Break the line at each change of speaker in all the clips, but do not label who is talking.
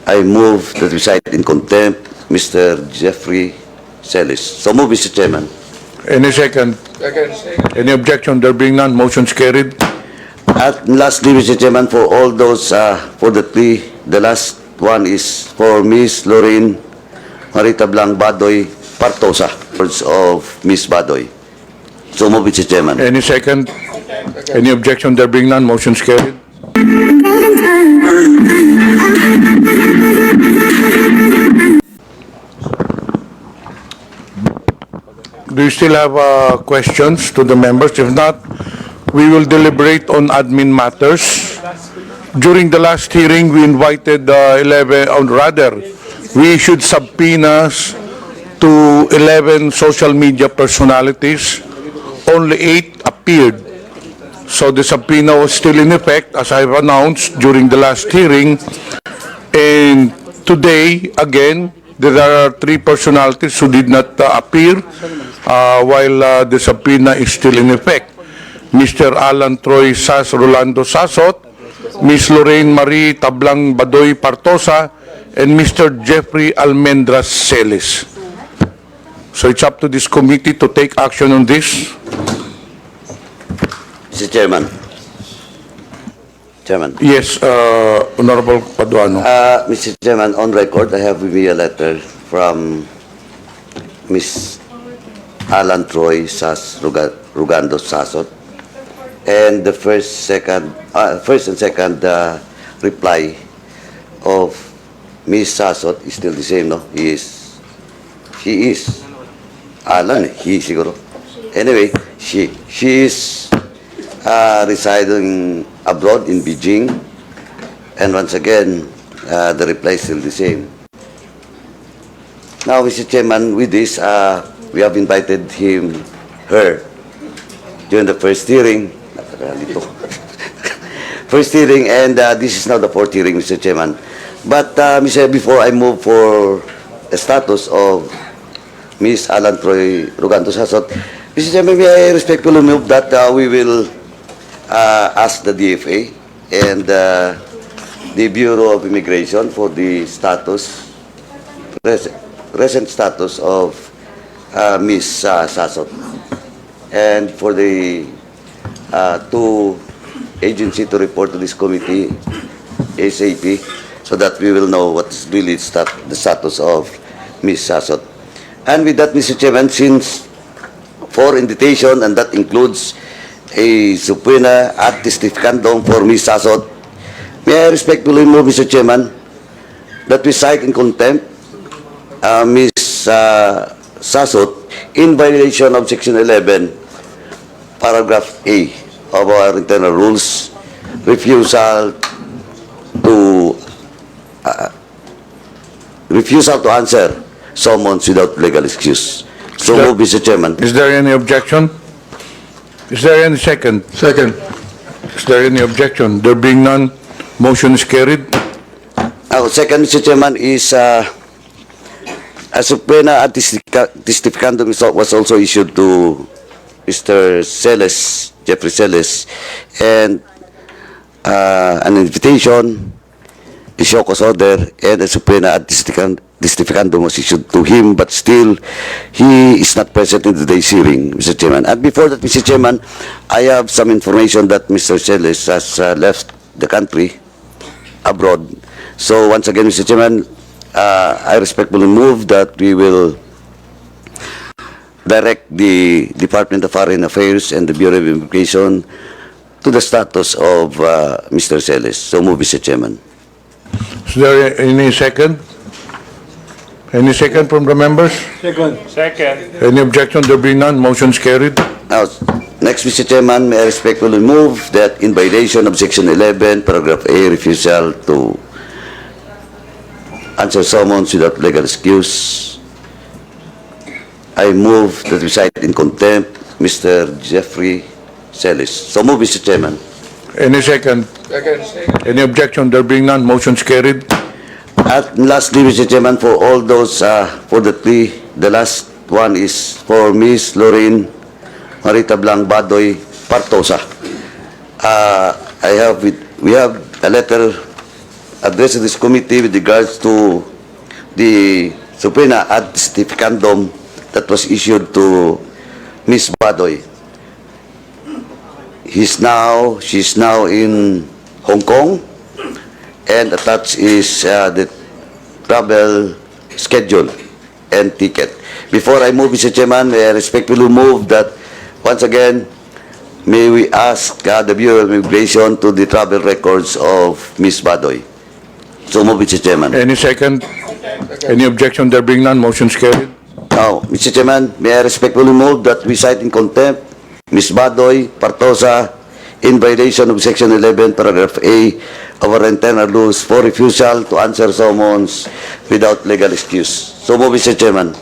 I move that we cite in contempt Mr. Jeffrey Celis. So move, Mr. Chairman.
Any second? Any objection? There being none, motion's carried.
At lastly, Mr. Chairman, for all those, for the three, the last one is for Miss Lorraine Marita Blanc Badoy Partosa, words of Miss Badoy. So move, Mr. Chairman.
Any second? Any objection? There being none, motion's carried. Do you still have questions to the members? If not, we will deliberate on admin matters. During the last hearing, we invited 11, or rather, we issued subpoenas to 11 social media personalities. Only 8 appeared. So the subpoena was still in effect, as I've announced during the last hearing. And today, again, there are 3 personalities who did not appear while the subpoena is still in effect. Mr. Alan Troy Sas Rolando Sasot, Ms. Lorraine Marie Tablang Badoy Partosa, and Mr. Jeffrey Almendras Celis. So it's up to this committee to take action on this.
Mr. Chairman. Chairman.
Yes, Honorable Paduano.
Mr. Chairman, on record, I have with me a letter from Ms. Alan Troy Sas Rugando Sasot, and the first and second reply of Ms. Sasot is still the same, no? She is Alan, he siguro. Anyway, she is residing abroad in Beijing, and once again, the reply is still the same. Now, Mr. Chairman, with this, we have invited her, during the first hearing, and this is now the 4th hearing, Mr. Chairman. But, before I move for the status of Ms. Alan Troy Rugando Sasot, Mr. Chairman, may I respectfully move that we will ask the DFA and the Bureau of Immigration for the status, recent status of Ms. Sasot, and for the 2 agencies to report to this committee ASAP, so that we will know what's really the status of Ms. Sasot. And with that, Mr. Chairman, since 4 invitation, and that includes a subpoena at testificandum for Ms. Sasot, may I respectfully move, Mr. Chairman, that we cite in contempt Ms. Sasot in violation of Section 11, Paragraph A of our internal rules, refusal to answer summons without legal excuse. So move, Mr. Chairman.
Is there any objection? Is there any second? Second. Is there any objection? There being none, motion is carried.
Second, Mr. Chairman, is a subpoena at testificandum was also issued to Mr. Celis, Jeffrey Celis, and an invitation, a show cause order, and a subpoena at testificandum was issued to him, but still, he is not present in today's hearing, Mr. Chairman. And before that, Mr. Chairman, I have some information that Mr. Celis has left the country abroad. So once again, Mr. Chairman, I respectfully move that we will direct the Department of Foreign Affairs and the Bureau of Immigration to the status of Mr. Celis. So move, Mr. Chairman.
Is there any second? Any second from the members?
Second.
Any objection? There being none, motion is carried.
Now, next, Mr. Chairman, may I respectfully move that in violation of Section 11, Paragraph A, refusal to answer summons without legal excuse, I move that we cite in contempt Mr. Jeffrey Celis. So move, Mr. Chairman.
Any second? Any objection? There being none, motion is carried.
At lastly, Mr. Chairman, for all those, for the 3, the last one is for Ms. Lorraine Marita Blanc Badoy Partosa. We have a letter address this committee with regards to the subpoena ad testificandum that was issued to Ms. Badoy. She's now in Hong Kong, and attached is the travel schedule and ticket. Before I move, Mr. Chairman, I respectfully move that once again, may we ask the Bureau of Immigration to the travel records of Ms. Badoy. So move, Mr. Chairman.
Any second? Any objection? There being none, motion's carried.
Now, Mr. Chairman, may I respectfully move that we cite in contempt Ms. Badoy Partosa in violation of Section 11, Paragraph A of our internal rules for refusal to answer summons without legal excuse. So move, Mr. Chairman.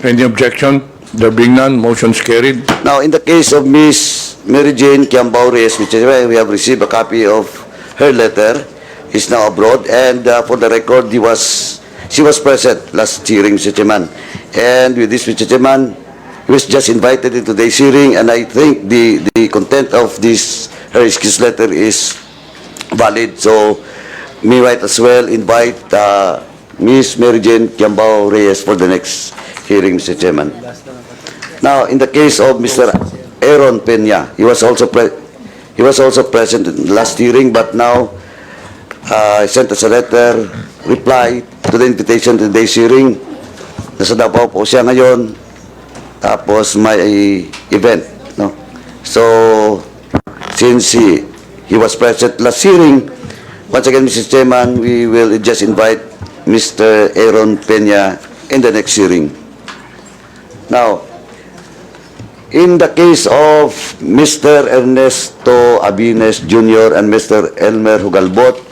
Any objection? There being none, motion's carried.
Now, in the case of Ms. Mary Jane Kiambao-Reyes, Mr. Chairman, we have received a copy of her letter. He's now abroad, and for the record, she was present last hearing, Mr. Chairman. And with this, Mr. Chairman, he was just invited into today's hearing, and I think the content of this, her excuse letter is valid. So, me might as well invite Ms. Mary Jane Kiambao-Reyes for the next hearing, Mr. Chairman. Now, in the case of Mr. Aaron Peña, he was also present in the last hearing, but now he sent us a letter, reply to the invitation to today's hearing. Nasa Davao po siya ngayon, tapos may event, no? So, since he was present last hearing, once again, Mr. Chairman, we will just invite Mr. Aaron Peña in the next hearing. Now, in the case of Mr. Ernesto Abines Jr. and Mr. Elmer Hugalbot,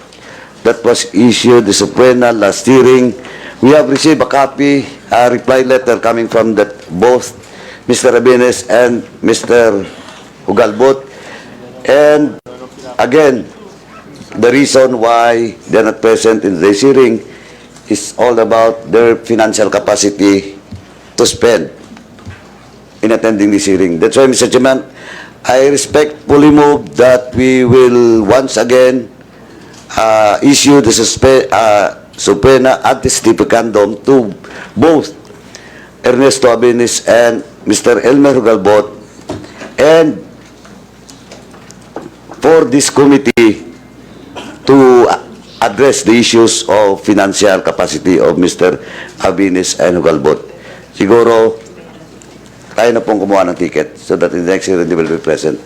that was issued the subpoena last hearing, we have received a copy, a reply letter coming from both Mr. Abines and Mr. Hugalbot. And again, the reason why they're not present in this hearing is all about their financial capacity to spend in attending this hearing. That's why, Mr. Chairman, I respectfully move that we will once again issue the subpoena ad testificandum to both Ernesto Abines and Mr. Elmer Hugalbot, and for this committee to address the issues of financial capacity of Mr. Abines and Hugalbot. Siguro, tayo na pong kumuha ng ticket so that in the next hearing they will be present.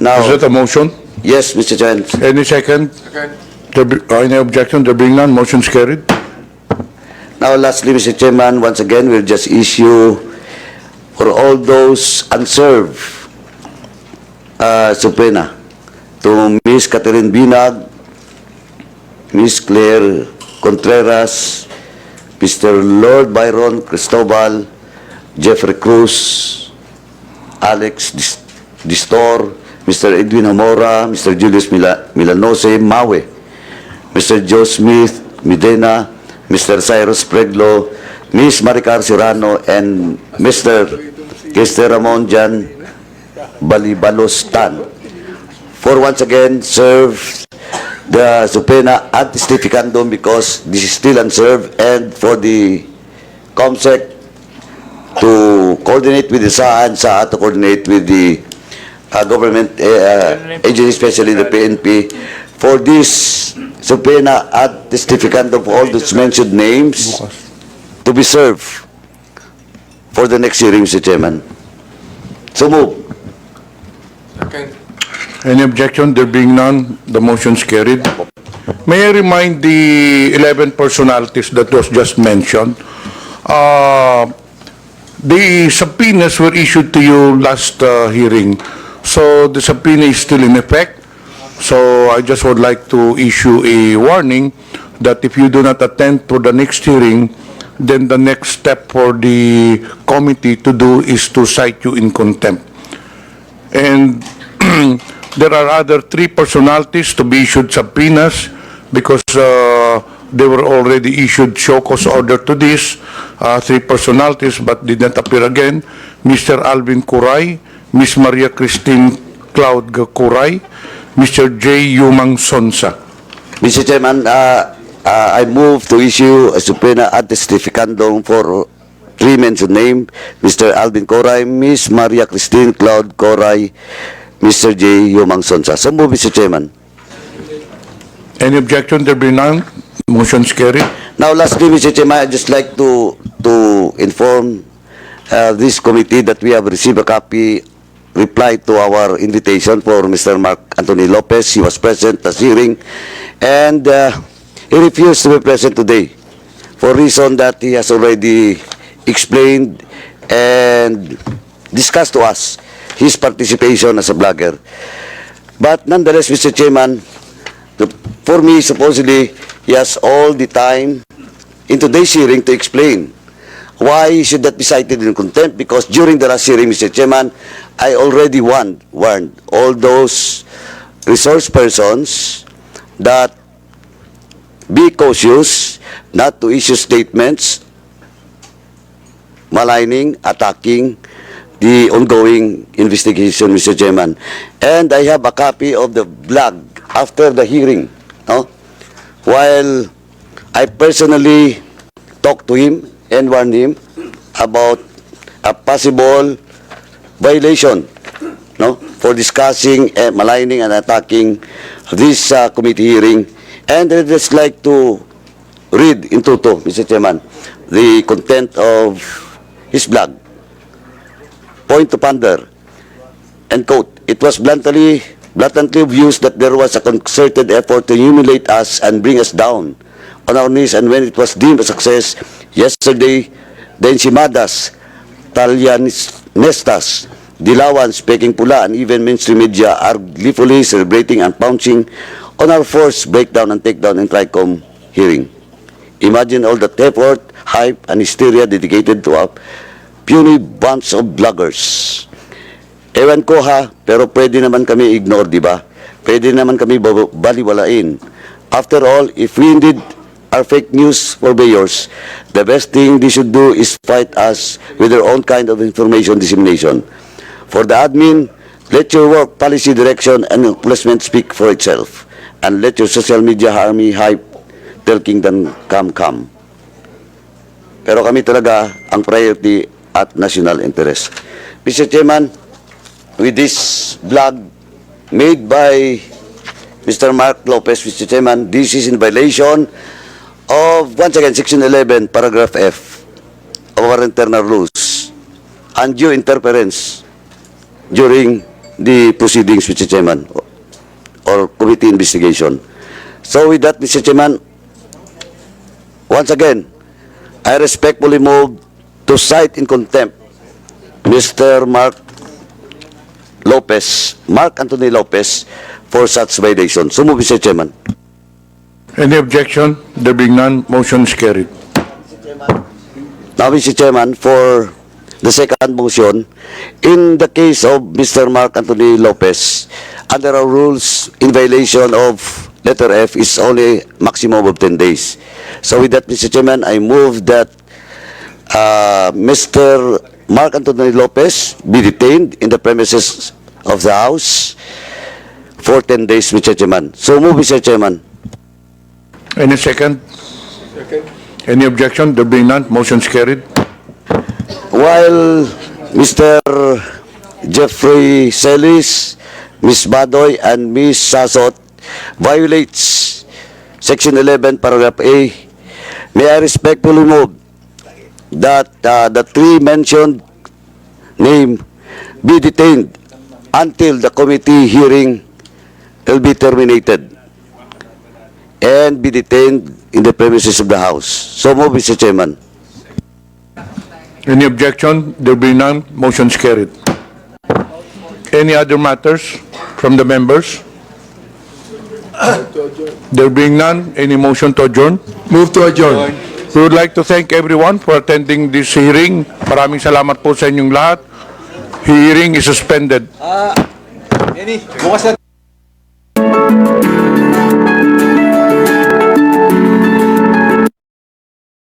Now,
Is that a motion?
yes, Mr. Chairman.
Any second? Any objection? There being none, motion's carried.
Now, lastly, Mr. Chairman, once again, we'll just issue for all those unserved subpoena to Ms. Catherine Binag, Ms. Claire Contreras, Mr. Lord Byron Cristobal, Jeffrey Cruz, Alex Distor, Mr. Edwin Hamora, Mr. Julius Milanose Mawe, Mr. Joe Smith Medina, Mr. Cyrus Preglo, Ms. Maricar Serrano, and Mr. Kester Ramon Jan Balibalos Tan, for once again serve the subpoena ad testificandum because this is still unserved, and for the COMSEC to coordinate with the SAA and SAA to coordinate with the government agency, especially the PNP, for this subpoena ad testificandum for all those mentioned names to be served for the next hearing, Mr. Chairman. So move.
Any objection? There being none, the motion's carried. May I remind the 11 personalities that was just mentioned, the subpoenas were issued to you last hearing, so the subpoena is still in effect. So I just would like to issue a warning that if you do not attend to the next hearing, then the next step for the committee to do is to cite you in contempt. And there are other 3 personalities to be issued subpoenas because they were already issued show cause order to this, 3 personalities but did not appear again. Mr. Alvin Curay, Ms. Maria Christine Cloud Curay, Mr. J. Yumang Sonsa.
Mr. Chairman, I move to issue a subpoena ad testificandum for three mentioned name, Mr. Alvin Coray, Miss Maria Christine Claude Coray, Mr. J. Yumang Sonsa. So move, Mr. Chairman.
Any objection? There be none. Motion is carried.
Now, lastly, Mr. Chairman, I'd just like to inform this committee that we have received a copy reply to our invitation for Mr. Mark Anthony Lopez. He was present at the hearing, and he refused to be present today for reason that he has already explained and discussed to us his participation as a blogger. But nonetheless, Mr. Chairman, for me, supposedly, he has all the time in today's hearing to explain why he should not be cited in contempt, because during the last hearing, Mr. Chairman, I already warned all those resource persons that be cautious not to issue statements maligning, attacking the ongoing investigation, Mr. Chairman. And I have a copy of the blog after the hearing, no? While I personally talked to him and warned him about a possible violation, no, for discussing, maligning and attacking this committee hearing. And I'd just like to read in toto, Mr. Chairman, the content of his blog. Point to ponder, and quote, "It was blatantly obvious that there was a concerted effort to humiliate us and bring us down on our knees, and when it was deemed a success yesterday, the Enchimadas, Talianistas, Dalawang, Peking Pula, and even mainstream media are gleefully celebrating and pouncing on our forced breakdown and takedown in TRICOM hearing. Imagine all that effort, hype, and hysteria dedicated to a puny bunch of bloggers. Ewan ko ha, pero pwede naman kami ignore, di ba? Pwede naman kami baliwalain. After all, if we indeed are fake news purveyors, the best thing they should do is fight us with their own kind of information dissemination. For the admin, let your work, policy, direction, and placement speak for itself. And let your social media army hype till kingdom come. Pero kami talaga ang priority at national interest. Mr. Chairman, with this blog made by Mr. Mark Lopez, Mr. Chairman, this is in violation of, once again, Section 11, Paragraph F of our internal rules, undue interference during the proceedings, Mr. Chairman, or committee investigation. So with that, Mr. Chairman, once again, I respectfully move to cite in contempt Mr. Mark Anthony Lopez for such violation. So move, Mr. Chairman.
Any objection? There being none, motion is carried.
Now, Mr. Chairman, for the second motion, in the case of Mr. Mark Anthony Lopez, under our rules, in violation of letter F is only maximum of 10 days. So with that, Mr. Chairman, I move that Mr. Mark Anthony Lopez be detained in the premises of the House for 10 days, Mr. Chairman. So move, Mr. Chairman.
Any second? Any objection? There being none, motion is carried.
While Mr. Jeffrey Celis, Ms. Badoy, and Ms. Sasot violates Section 11, Paragraph A, may I respectfully move that the three mentioned name be detained until the committee hearing will be terminated and be detained in the premises of the House. So move, Mr. Chairman.
Any objection? There being none, motion is carried. Any other matters from the members? There being none, any motion to adjourn?
Move to adjourn.
We would like to thank everyone for attending this hearing. Maraming salamat po sa inyong lahat. Hearing is suspended.
Bukas na